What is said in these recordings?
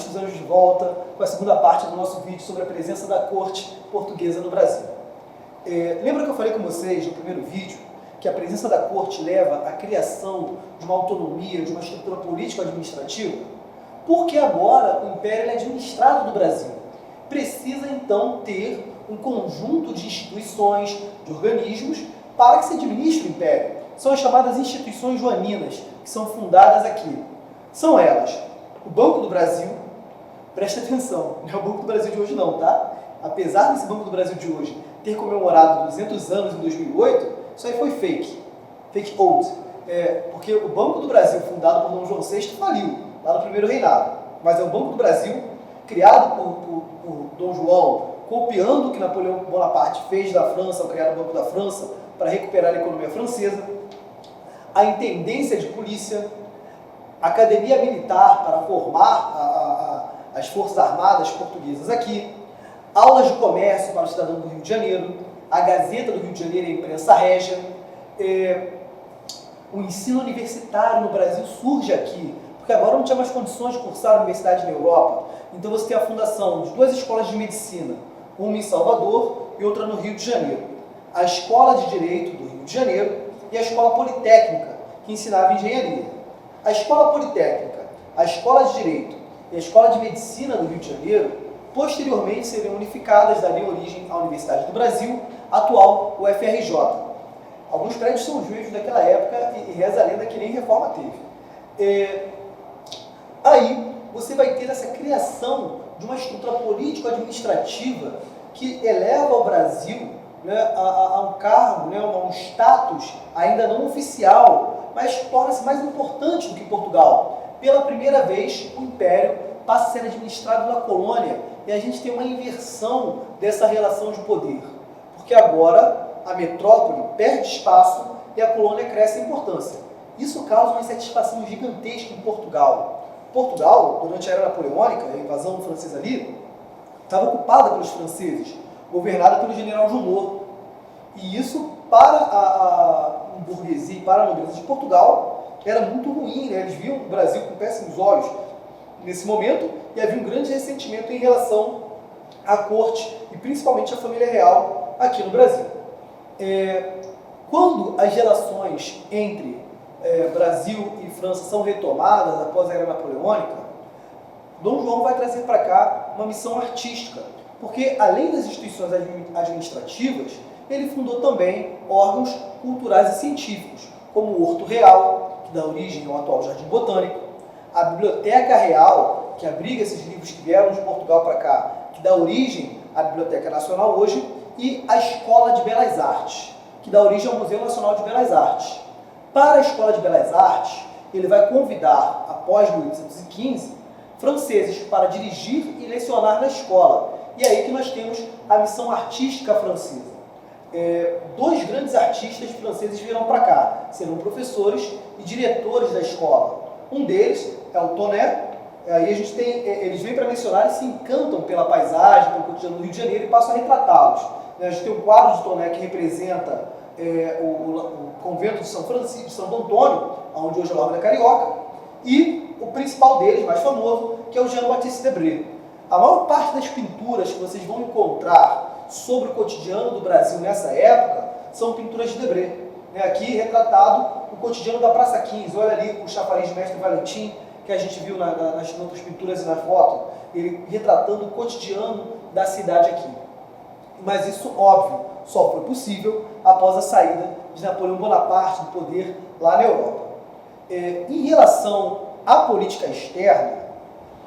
estamos de volta com a segunda parte do nosso vídeo sobre a presença da corte portuguesa no Brasil. Lembra que eu falei com vocês no primeiro vídeo que a presença da corte leva à criação de uma autonomia, de uma estrutura político-administrativa? Porque agora o Império é administrado do Brasil. Precisa então ter um conjunto de instituições, de organismos, para que se administre o Império. São as chamadas instituições joaninas, que são fundadas aqui. São elas o Banco do Brasil, presta atenção, não é o Banco do Brasil de hoje não, tá? Apesar desse Banco do Brasil de hoje ter comemorado 200 anos em 2008, isso aí foi fake old, porque o Banco do Brasil, fundado por Dom João VI, faliu, lá no primeiro reinado. Mas é o Banco do Brasil, criado por Dom João, copiando o que Napoleão Bonaparte fez da França, ao criar o Banco da França, para recuperar a economia francesa, a Intendência de Polícia, a Academia Militar para formar as Forças Armadas portuguesas aqui, aulas de comércio para o cidadão do Rio de Janeiro, a Gazeta do Rio de Janeiro e a imprensa régia. O ensino universitário no Brasil surge aqui, porque agora não tinha mais condições de cursar a universidade na Europa. Então você tem a fundação de duas escolas de medicina, uma em Salvador e outra no Rio de Janeiro. A Escola de Direito do Rio de Janeiro e a Escola Politécnica, que ensinava engenharia. A Escola Politécnica, a Escola de Direito e a Escola de Medicina do Rio de Janeiro, posteriormente seriam unificadas, dariam origem à Universidade do Brasil, atual UFRJ. Alguns prédios são os mesmos daquela época e reza a lenda que nem reforma teve. Aí você vai ter essa criação de uma estrutura político-administrativa que eleva o Brasil, né, a um cargo, né, a um status ainda não oficial, mas torna-se mais importante do que Portugal. Pela primeira vez, o Império passa a ser administrado na colônia e a gente tem uma inversão dessa relação de poder. Porque agora a metrópole perde espaço e a colônia cresce em importância. Isso causa uma insatisfação gigantesca em Portugal. Portugal, durante a Era Napoleônica, a invasão francesa ali, estava ocupada pelos franceses, governada pelo general Junot. E isso, para a burguesia e para a nobreza de Portugal, era muito ruim, né? Eles viam o Brasil com péssimos olhos nesse momento e havia um grande ressentimento em relação à corte e principalmente à família real aqui no Brasil. Quando as relações entre Brasil e França são retomadas após a Era Napoleônica, Dom João vai trazer para cá uma missão artística, porque além das instituições administrativas, ele fundou também órgãos culturais e científicos, como o Horto Real, que dá origem ao atual Jardim Botânico, a Biblioteca Real, que abriga esses livros que vieram de Portugal para cá, que dá origem à Biblioteca Nacional hoje, e a Escola de Belas Artes, que dá origem ao Museu Nacional de Belas Artes. Para a Escola de Belas Artes, ele vai convidar, após 1815, franceses para dirigir e lecionar na escola. E é aí que nós temos a missão artística francesa. Dois grandes artistas franceses virão para cá, serão professores e diretores da escola. Um deles é o Tonet. Aí a gente tem, eles vêm para lecionar e se encantam pela paisagem, pelo cotidiano do Rio de Janeiro e passam a retratá-los. A gente tem um quadro de Tonet que representa o convento de São Francisco, de Santo Antônio, onde hoje é a Largo da Carioca, e o principal deles, mais famoso, que é o Jean-Baptiste Debré. A maior parte das pinturas que vocês vão encontrar sobre o cotidiano do Brasil nessa época são pinturas de Debré. Aqui retratado o cotidiano da Praça 15. Olha ali o chafariz de Mestre Valentim, que a gente viu nas outras pinturas e na foto, ele retratando o cotidiano da cidade aqui. Mas isso, óbvio, só foi possível após a saída de Napoleão Bonaparte do poder lá na Europa. Em relação à política externa,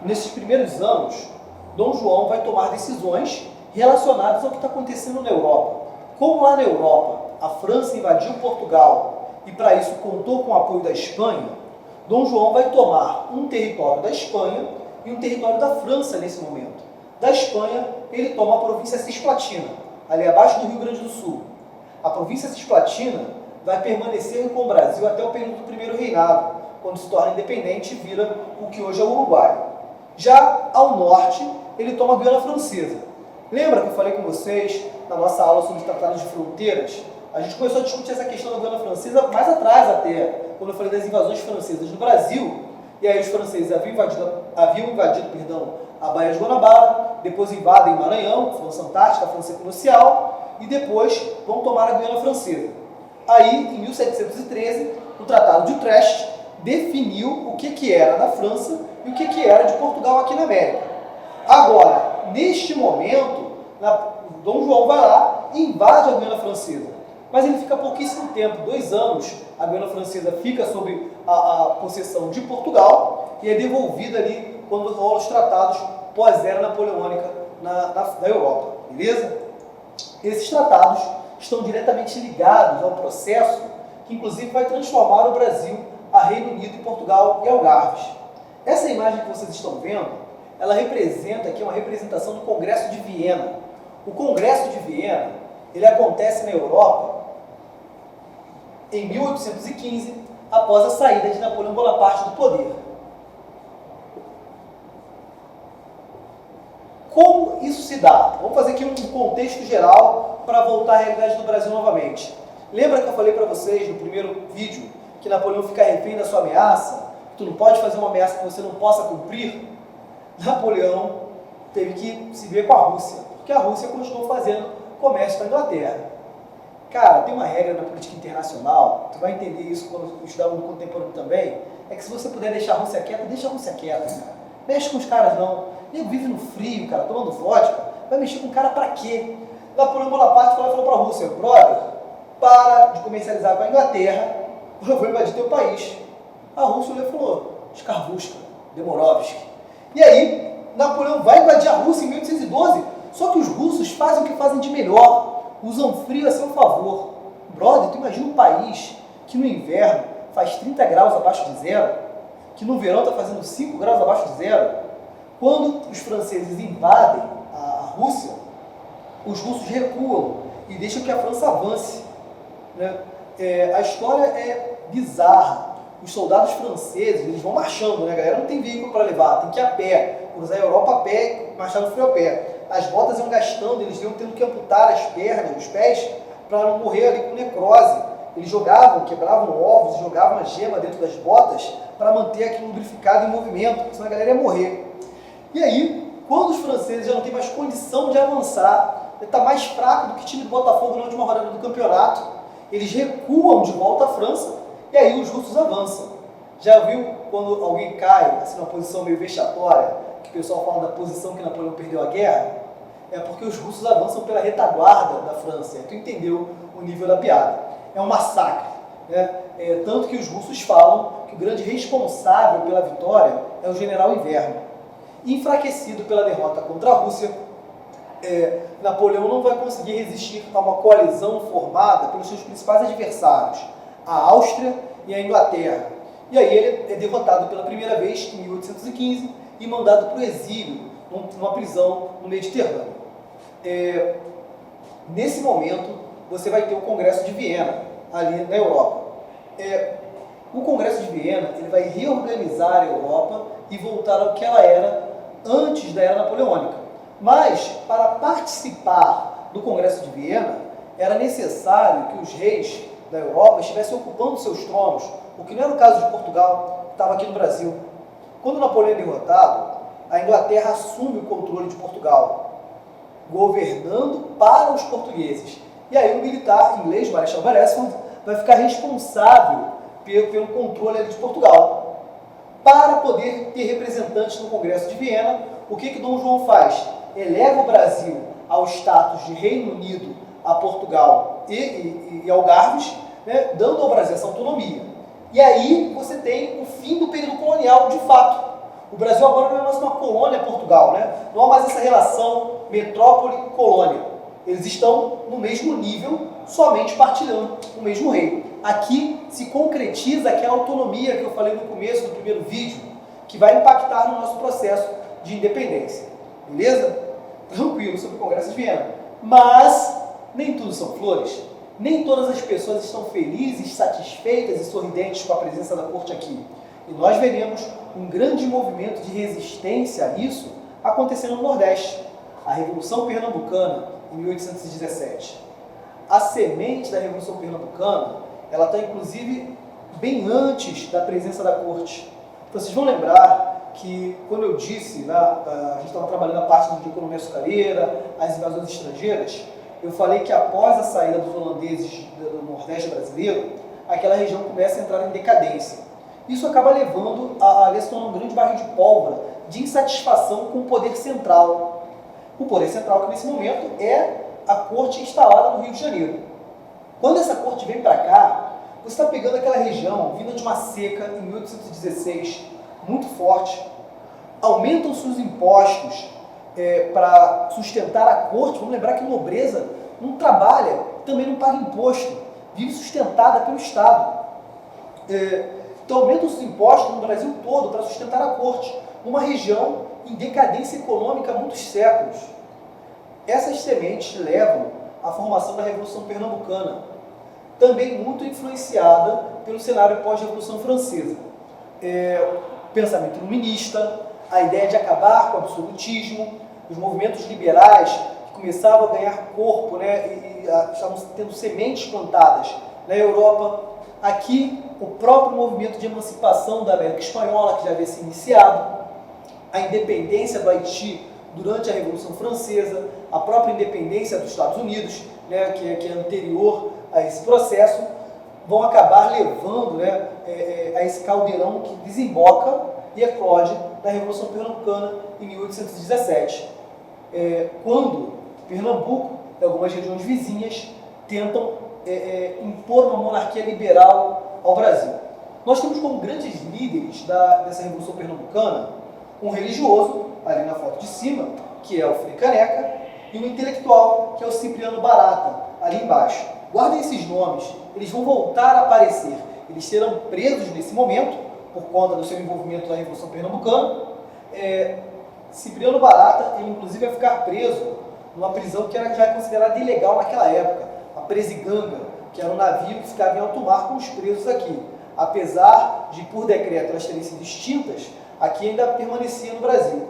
nesses primeiros anos, Dom João vai tomar decisões relacionadas ao que está acontecendo na Europa. Como lá na Europa a França invadiu Portugal e para isso contou com o apoio da Espanha, Dom João vai tomar um território da Espanha e um território da França nesse momento. Da Espanha, ele toma a província Cisplatina, ali abaixo do Rio Grande do Sul. A província Cisplatina vai permanecer com o Brasil até o período do primeiro reinado, quando se torna independente e vira o que hoje é o Uruguai. Já ao norte, ele toma a Guiana Francesa. Lembra que eu falei com vocês, na nossa aula sobre os tratados de fronteiras? A gente começou a discutir essa questão da Guiana Francesa mais atrás até, quando eu falei das invasões francesas no Brasil, E aí os franceses haviam invadido, a Baía de Guanabara, depois invadem Maranhão, França Antártica, França Equinocial, e depois vão tomar a Guiana Francesa. Aí, em 1713, o Tratado de Utrecht definiu o que era da França e o que era de Portugal aqui na América. Agora, neste momento, Dom João vai lá e invade a Guiana Francesa. Mas ele fica pouquíssimo tempo, 2 anos, a Guiana Francesa fica sob a possessão de Portugal e é devolvida ali quando rolam os tratados pós-era napoleônica na Europa, beleza? Esses tratados estão diretamente ligados ao processo que inclusive vai transformar o Brasil a Reino Unido e Portugal e Algarves. Essa imagem que vocês estão vendo, ela representa aqui uma representação do Congresso de Viena. O Congresso de Viena, ele acontece na Europa em 1815, após a saída de Napoleão Bonaparte do poder. Como isso se dá? Vamos fazer aqui um contexto geral para voltar à realidade do Brasil novamente. Lembra que eu falei para vocês no primeiro vídeo que Napoleão fica refém da sua ameaça? Tu não pode fazer uma ameaça que você não possa cumprir? Napoleão teve que se ver com a Rússia, porque a Rússia continuou fazendo comércio com a Inglaterra. Cara, tem uma regra na política internacional, tu vai entender isso quando estudar o mundo contemporâneo também, é que se você puder deixar a Rússia quieta, deixa a Rússia quieta, cara. Mexe com os caras não. Nego vive no frio, cara, tomando vodka, vai mexer com o cara pra quê? Napoleão Bonaparte falou pra Rússia, brother, para de comercializar com a Inglaterra, eu vou invadir teu país. A Rússia falou, escarvusca, Demorovski. E aí, Napoleão vai invadir a Rússia em 1812, só que os russos fazem o que fazem de melhor, usam frio a seu favor. Brother, tu imagina um país que no inverno faz 30 graus abaixo de zero, que no verão está fazendo 5 graus abaixo de zero. Quando os franceses invadem a Rússia, os russos recuam e deixam que a França avance, né? A história é bizarra. Os soldados franceses, eles vão marchando, né? A galera não tem veículo para levar, tem que ir a pé, cruzar a Europa a pé, marchar no frio a pé. As botas iam gastando, eles iam tendo que amputar as pernas, os pés, para não morrer ali com necrose. Eles jogavam, quebravam ovos, jogavam a gema dentro das botas para manter aquilo lubrificado em movimento, porque senão a galera ia morrer. E aí, quando os franceses já não têm mais condição de avançar, ele está mais fraco do que o time do Botafogo na última rodada do campeonato, eles recuam de volta à França e aí os russos avançam. Já viu quando alguém cai assim, numa posição meio vexatória, que o pessoal fala da posição que Napoleão perdeu a guerra? É porque os russos avançam pela retaguarda da França. Tu entendeu o nível da piada. É um massacre, né? Tanto que os russos falam que o grande responsável pela vitória é o general Inverno. Enfraquecido pela derrota contra a Rússia, Napoleão não vai conseguir resistir a uma coalizão formada pelos seus principais adversários, a Áustria e a Inglaterra. E aí ele é derrotado pela primeira vez em 1815 e mandado para o exílio, numa prisão no Mediterrâneo. Nesse momento, você vai ter o Congresso de Viena, ali na Europa. O Congresso de Viena ele vai reorganizar a Europa e voltar ao que ela era antes da Era Napoleônica. Mas, para participar do Congresso de Viena, era necessário que os reis da Europa estivessem ocupando seus tronos, o que não era o caso de Portugal, que estava aqui no Brasil. Quando Napoleão é derrotado, a Inglaterra assume o controle de Portugal, governando para os portugueses. E aí o militar inglês, Marechal Beresford, vai ficar responsável pelo controle de Portugal. Para poder ter representantes no Congresso de Viena, o que Dom João faz? Eleva o Brasil ao status de Reino Unido a Portugal e Algarves, né, dando ao Brasil essa autonomia. E aí você tem o fim do período colonial de fato. O Brasil agora não é mais uma colônia Portugal, né? Não há mais essa relação metrópole-colônia. Eles estão no mesmo nível, somente partilhando o mesmo rei. Aqui se concretiza aquela autonomia que eu falei no começo do primeiro vídeo, que vai impactar no nosso processo de independência. Beleza? Tranquilo sobre o Congresso de Viena. Mas nem tudo são flores. Nem todas as pessoas estão felizes, satisfeitas e sorridentes com a presença da corte aqui. E nós veremos um grande movimento de resistência a isso acontecendo no Nordeste. A Revolução Pernambucana, em 1817. A semente da Revolução Pernambucana, ela está inclusive bem antes da presença da corte. Vocês vão lembrar que quando eu disse, né, a gente estava trabalhando a parte de economia açucareira, as invasões estrangeiras, eu falei que após a saída dos holandeses do Nordeste brasileiro, aquela região começa a entrar em decadência. Isso acaba levando a se tornar um grande barril de pólvora de insatisfação com o poder central. O poder central que nesse momento é a corte instalada no Rio de Janeiro. Quando essa corte vem para cá, você está pegando aquela região vinda de uma seca em 1816 muito forte, aumentam-se os impostos para sustentar a corte. Vamos lembrar que a nobreza não trabalha, também não paga imposto, vive sustentada pelo Estado. Então aumentam-se os impostos no Brasil todo para sustentar a corte, uma região em decadência econômica há muitos séculos. Essas sementes levam à formação da Revolução Pernambucana, também muito influenciada pelo cenário pós-Revolução Francesa. Pensamento iluminista, a ideia de acabar com o absolutismo, os movimentos liberais que começavam a ganhar corpo, né, e estavam tendo sementes plantadas na Europa. Aqui, o próprio movimento de emancipação da América Espanhola, que já havia se iniciado, a independência do Haiti durante a Revolução Francesa, a própria independência dos Estados Unidos, né, que é anterior a esse processo, vão acabar levando, né, a esse caldeirão que desemboca e eclode na Revolução Pernambucana em 1817, quando Pernambuco e algumas regiões vizinhas tentam impor uma monarquia liberal ao Brasil. Nós temos como grandes líderes dessa Revolução Pernambucana um religioso, ali na foto de cima, que é o Frei Caneca, e um intelectual, que é o Cipriano Barata, ali embaixo. Guardem esses nomes, eles vão voltar a aparecer. Eles serão presos nesse momento, por conta do seu envolvimento na Revolução Pernambucana. Cipriano Barata, ele inclusive vai ficar preso numa prisão que era já considerada ilegal naquela época, a Presiganga, que era um navio que ficava em alto mar com os presos aqui. Apesar de, por decreto, elas terem sido extintas, aqui ainda permanecia no Brasil.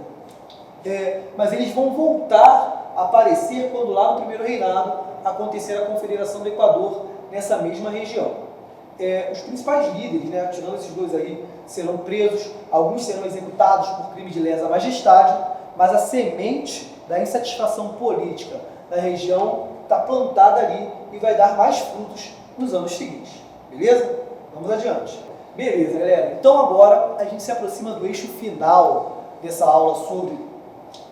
Mas eles vão voltar a aparecer quando lá no primeiro reinado acontecer a Confederação do Equador nessa mesma região. Os principais líderes, né, tirando esses dois aí, serão presos, alguns serão executados por crime de lesa majestade, mas a semente da insatisfação política da região está plantada ali e vai dar mais frutos nos anos seguintes. Beleza? Vamos adiante. Beleza, galera. Então agora a gente se aproxima do eixo final dessa aula sobre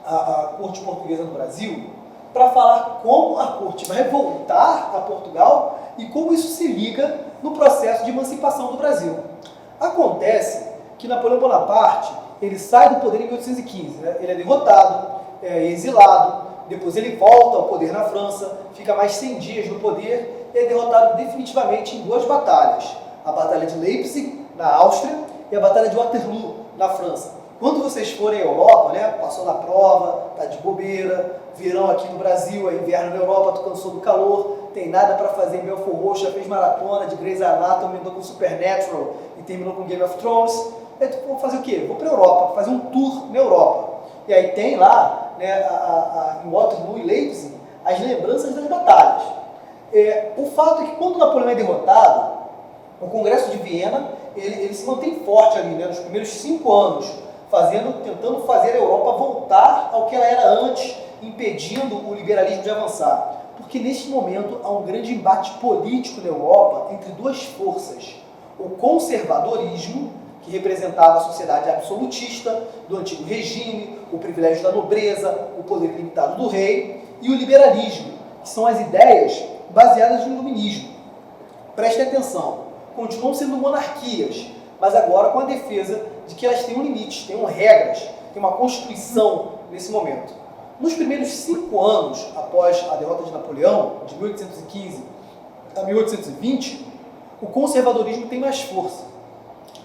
a corte portuguesa no Brasil, para falar como a corte vai voltar a Portugal e como isso se liga no processo de emancipação do Brasil. Acontece que Napoleão Bonaparte, ele sai do poder em 1815, né? Ele é derrotado, é exilado, depois ele volta ao poder na França, fica mais 100 dias no poder e é derrotado definitivamente em duas batalhas. A Batalha de Leipzig, na Áustria, e a Batalha de Waterloo, na França. Quando vocês forem à Europa, né, passou na prova, tá de bobeira, verão aqui no Brasil, é inverno na Europa, tu cansou do calor, tem nada para fazer em Belfort Roxo, já fez maratona de Grey's Anatomy, andou com Supernatural e terminou com Game of Thrones. Aí tu vou fazer o quê? Vou para a Europa, fazer um tour na Europa. E aí tem lá, né, em Waterloo e Leipzig, as lembranças das batalhas. O fato é que quando Napoleão é derrotado, o Congresso de Viena, ele se mantém forte ali, né, nos primeiros 5 anos, tentando fazer a Europa voltar ao que ela era antes, impedindo o liberalismo de avançar. Porque neste momento há um grande embate político na Europa entre duas forças. O conservadorismo, que representava a sociedade absolutista do antigo regime, o privilégio da nobreza, o poder limitado do rei, e o liberalismo, que são as ideias baseadas no iluminismo. Prestem atenção, continuam sendo monarquias, mas agora com a defesa de que elas têm um limite, têm regras, tem uma constituição nesse momento. Nos primeiros 5 anos após a derrota de Napoleão, de 1815 a 1820, o conservadorismo tem mais força.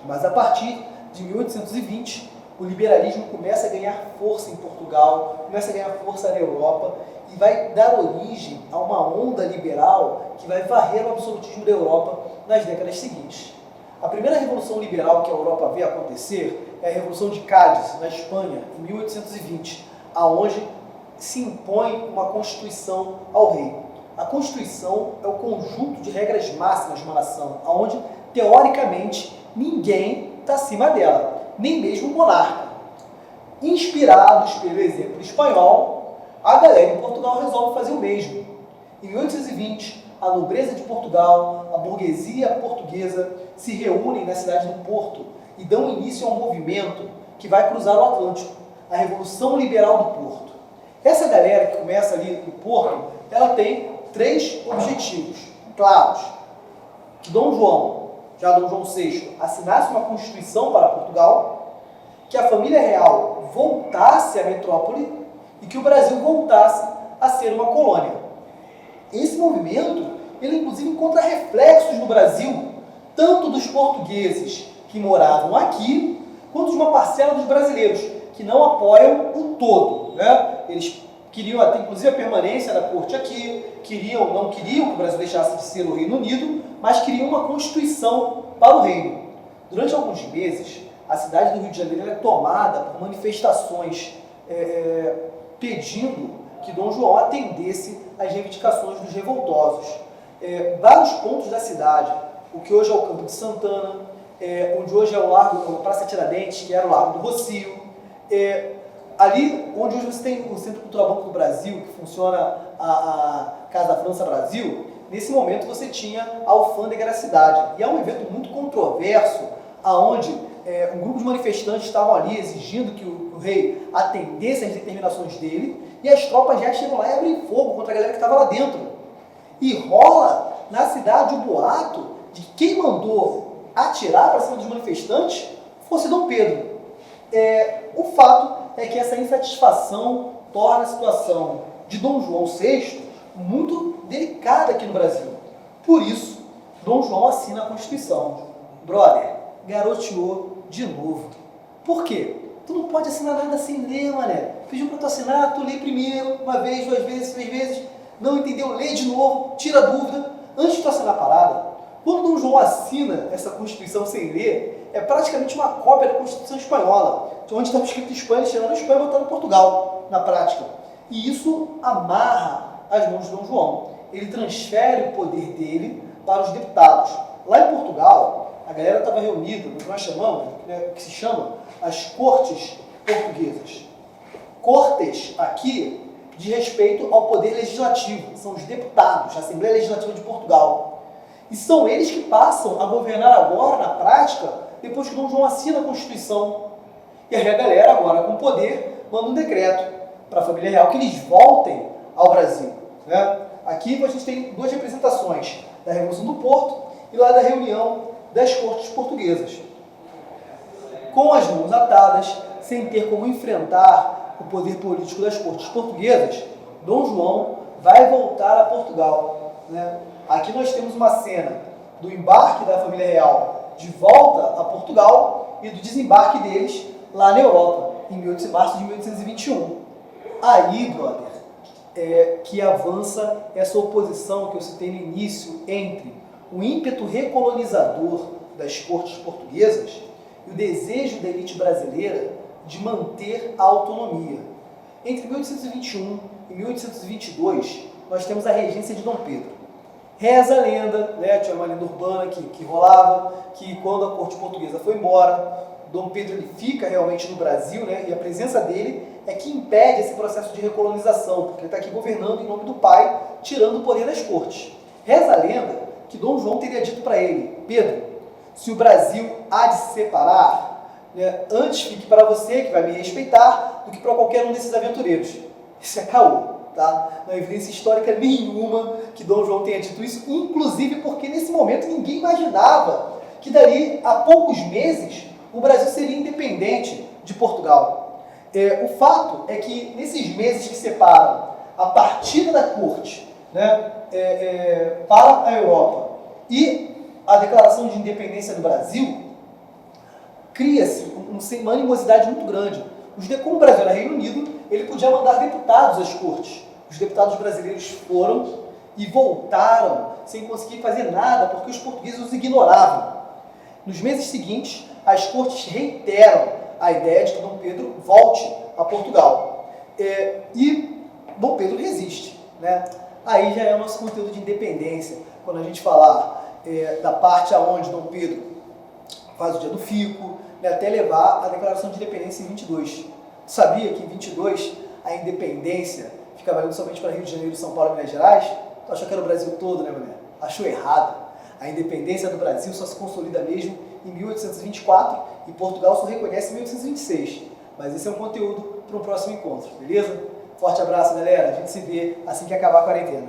Mas a partir de 1820, o liberalismo começa a ganhar força em Portugal, começa a ganhar força na Europa e vai dar origem a uma onda liberal que vai varrer o absolutismo da Europa nas décadas seguintes. A primeira revolução liberal que a Europa vê acontecer é a Revolução de Cádiz, na Espanha, em 1820, aonde se impõe uma Constituição ao rei. A Constituição é o conjunto de regras máximas de uma nação, onde, teoricamente, ninguém está acima dela. nem mesmo monarca. Inspirados pelo exemplo espanhol, a galera em Portugal resolve fazer o mesmo. Em 1820, a nobreza de Portugal, a burguesia portuguesa, se reúnem na cidade do Porto e dão início a um movimento que vai cruzar o Atlântico, a Revolução Liberal do Porto. Essa galera que começa ali no Porto, ela tem 3 objetivos claros. Que Dom João VI, assinasse uma Constituição para Portugal, que a família real voltasse à metrópole e que o Brasil voltasse a ser uma colônia. Esse movimento, ele inclusive encontra reflexos no Brasil, tanto dos portugueses que moravam aqui, quanto de uma parcela dos brasileiros, que não apoiam o todo, né? Eles queriam até, inclusive, a permanência da corte aqui, não queriam que o Brasil deixasse de ser o Reino Unido, mas queriam uma Constituição para o Reino. Durante alguns meses, a cidade do Rio de Janeiro é tomada por manifestações pedindo que Dom João atendesse às reivindicações dos revoltosos. Vários pontos da cidade, o que hoje é o Campo de Santana, onde hoje é o Largo, a Praça Tiradentes, que era o Largo do Rocio, ali onde hoje você tem o Centro Cultural Banco do Brasil, que funciona a Casa França Brasil, nesse momento você tinha a alfândega da cidade. E é um evento muito controverso, aonde um grupo de manifestantes estavam ali exigindo que o rei atendesse às determinações dele, e as tropas já chegam lá e abrem fogo contra a galera que estava lá dentro. E rola na cidade o boato de que quem mandou atirar para cima dos manifestantes fosse Dom Pedro. O fato é que essa insatisfação torna a situação de Dom João VI muito delicada aqui no Brasil. Por isso, Dom João assina a Constituição. Brother, garoteou de novo. Por quê? Tu não pode assinar nada sem ler, mané. Pediu para tu assinar, tu lê primeiro, uma vez, 2 vezes, 3 vezes, não entendeu, lê de novo, tira a dúvida, antes de tu assinar a parada. Quando Dom João assina essa Constituição sem ler, é praticamente uma cópia da Constituição espanhola, onde estava escrito em Espanha, tirando a Espanha e botando Portugal, na prática. E isso amarra as mãos de Dom João. Ele transfere o poder dele para os deputados. Lá em Portugal, a galera estava reunida no que nós chamamos, que se chama as Cortes Portuguesas. Cortes, aqui, de respeito ao poder legislativo. São os deputados, a Assembleia Legislativa de Portugal. E são eles que passam a governar agora, na prática, depois que Dom João assina a Constituição. E aí a galera, agora com poder, manda um decreto para a família real que eles voltem ao Brasil. Né? Aqui a gente tem 2 representações, da Revolução do Porto e lá da reunião das Cortes Portuguesas. Com as mãos atadas, sem ter como enfrentar o poder político das Cortes Portuguesas, Dom João vai voltar a Portugal. Né? Aqui nós temos uma cena do embarque da família real de volta a Portugal e do desembarque deles lá na Europa, em março de 1821. Aí, brother, que avança essa oposição que eu citei no início entre o ímpeto recolonizador das cortes portuguesas e o desejo da elite brasileira de manter a autonomia. Entre 1821 e 1822, nós temos a regência de Dom Pedro. Reza a lenda, né, tinha uma lenda urbana que rolava, que quando a corte portuguesa foi embora, Dom Pedro ele fica realmente no Brasil, né, e a presença dele é que impede esse processo de recolonização, porque ele está aqui governando em nome do pai, tirando o poder das cortes. Reza a lenda que Dom João teria dito para ele: Pedro, se o Brasil há de se separar, né, antes fique para você, que vai me respeitar, do que para qualquer um desses aventureiros. Isso é caô. Tá? Não há evidência histórica nenhuma que Dom João tenha dito isso, inclusive porque nesse momento ninguém imaginava que dali a poucos meses o Brasil seria independente de Portugal. O fato é que nesses meses que separam a partida da corte, né, para a Europa e a declaração de independência do Brasil, cria-se uma animosidade muito grande. Como o Brasil era Reino Unido, ele podia mandar deputados às cortes. Os deputados brasileiros foram e voltaram sem conseguir fazer nada, porque os portugueses os ignoravam. Nos meses seguintes, as cortes reiteram a ideia de que Dom Pedro volte a Portugal. E Dom Pedro resiste. Né? Aí já é o nosso conteúdo de independência, quando a gente falar da parte aonde Dom Pedro faz o dia do fico, né, até levar a declaração de independência em 22. Sabia que em 22 a independência fica valendo somente para Rio de Janeiro, São Paulo e Minas Gerais? Tu achou que era o Brasil todo, né, mulher? Achou errado. A independência do Brasil só se consolida mesmo em 1824 e Portugal só reconhece em 1826. Mas esse é um conteúdo para um próximo encontro, beleza? Forte abraço, galera. A gente se vê assim que acabar a quarentena.